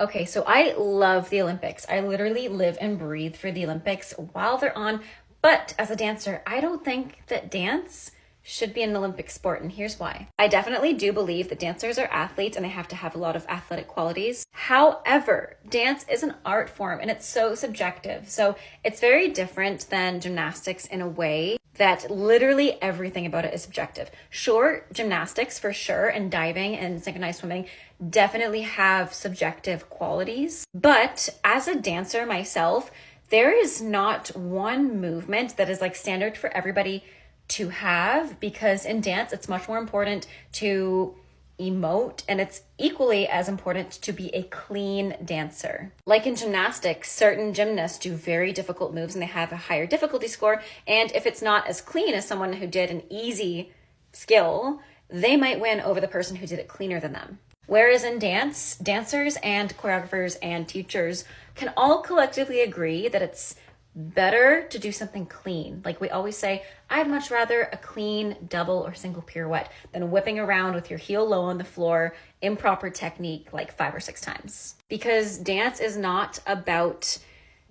Okay, so I love the Olympics. I literally live and breathe for the Olympics while they're on. But as a dancer, I don't think that dance should be an Olympic sport, and here's why. I definitely do believe that dancers are athletes and they have to have a lot of athletic qualities. However, dance is an art form and it's so subjective. So it's very different than gymnastics in a way that literally everything about it is subjective. Sure, gymnastics for sure, and diving and synchronized swimming definitely have subjective qualities. But as a dancer myself, there is not one movement that is like standard for everybody to have, because in dance, it's much more important to emote, and it's equally as important to be a clean dancer. Like in gymnastics, certain gymnasts do very difficult moves and they have a higher difficulty score, and if it's not as clean as someone who did an easy skill, they might win over the person who did it cleaner than them. Whereas in dance, dancers and choreographers and teachers can all collectively agree that it's better to do something clean. Like we always say, I'd much rather a clean double or single pirouette than whipping around with your heel low on the floor, improper technique like 5 or 6 times. Because dance is not about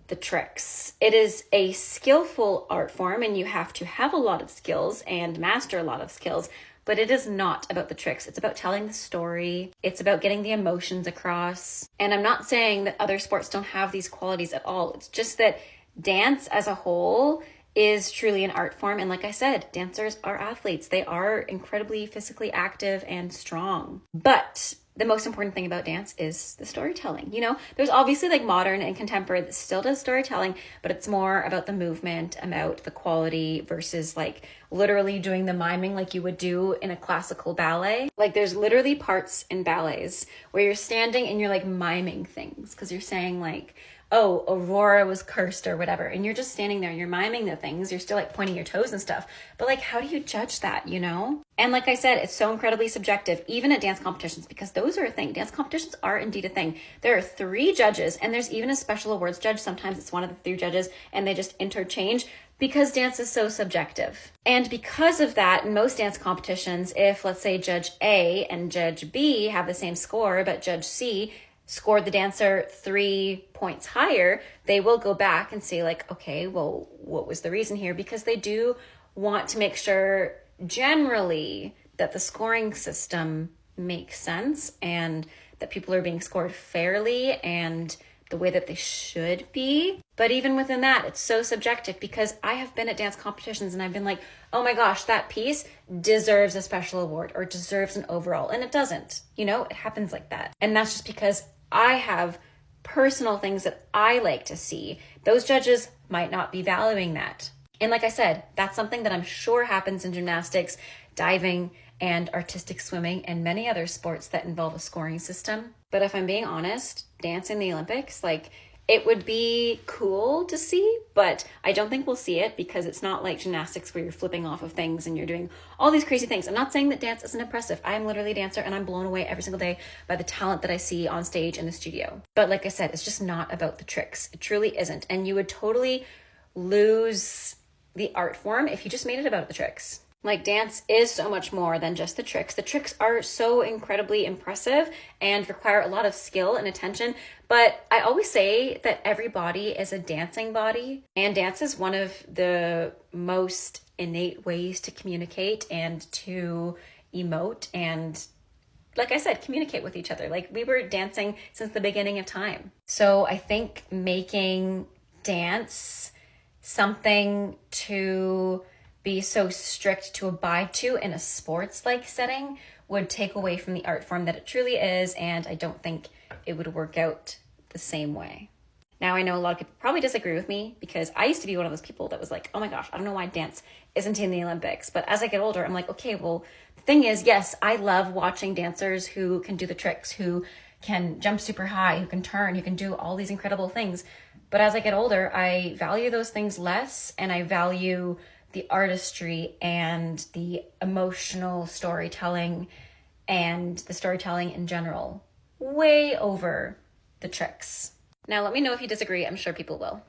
the tricks. It is a skillful art form and you have to have a lot of skills and master a lot of skills, but it is not about the tricks. It's about telling the story. It's about getting the emotions across. And I'm not saying that other sports don't have these qualities at all. It's just that dance as a whole is truly an art form. And like I said, dancers are athletes. They are incredibly physically active and strong. But the most important thing about dance is the storytelling. You know, there's obviously like modern and contemporary that still does storytelling, but it's more about the movement, about the quality versus like literally doing the miming like you would do in a classical ballet. Like there's literally parts in ballets where you're standing and you're like miming things because you're saying like, oh, Aurora was cursed or whatever. And you're just standing there, you're miming the things, you're still like pointing your toes and stuff. But like, how do you judge that, you know? And like I said, it's so incredibly subjective, even at dance competitions, because those are a thing. Dance competitions are indeed a thing. There are 3 judges, and there's even a special awards judge. Sometimes it's one of the 3 judges, and they just interchange because dance is so subjective. And because of that, in most dance competitions, if let's say Judge A and Judge B have the same score, but Judge C scored the dancer 3 points higher, they will go back and say like, okay, well, what was the reason here? Because they do want to make sure generally that the scoring system makes sense and that people are being scored fairly and the way that they should be. But even within that, it's so subjective because I have been at dance competitions and I've been like, oh my gosh, that piece deserves a special award or deserves an overall. And it doesn't, you know, it happens like that. And that's just because I have personal things that I like to see. Those judges might not be valuing that. And like I said, that's something that I'm sure happens in gymnastics, diving, and artistic swimming, and many other sports that involve a scoring system. But if I'm being honest, dance in the Olympics, like it would be cool to see, but I don't think we'll see it because it's not like gymnastics where you're flipping off of things and you're doing all these crazy things. I'm not saying that dance isn't impressive. I'm literally a dancer and I'm blown away every single day by the talent that I see on stage in the studio. But like I said, it's just not about the tricks. It truly isn't. And you would totally lose the art form if you just made it about the tricks. Like dance is so much more than just the tricks. The tricks are so incredibly impressive and require a lot of skill and attention. But I always say that every body is a dancing body, and dance is one of the most innate ways to communicate and to emote and, like I said, communicate with each other. Like we were dancing since the beginning of time. So I think making dance something to be so strict to abide to in a sports-like setting would take away from the art form that it truly is, and I don't think it would work out the same way. Now, I know a lot of people probably disagree with me because I used to be one of those people that was like, oh my gosh, I don't know why dance isn't in the Olympics. But as I get older, I'm like, okay, well, the thing is, yes, I love watching dancers who can do the tricks, who can jump super high, who can turn, who can do all these incredible things. But as I get older, I value those things less, and I value the artistry and the emotional storytelling and the storytelling in general way over the tricks. Now, let me know if you disagree. I'm sure people will.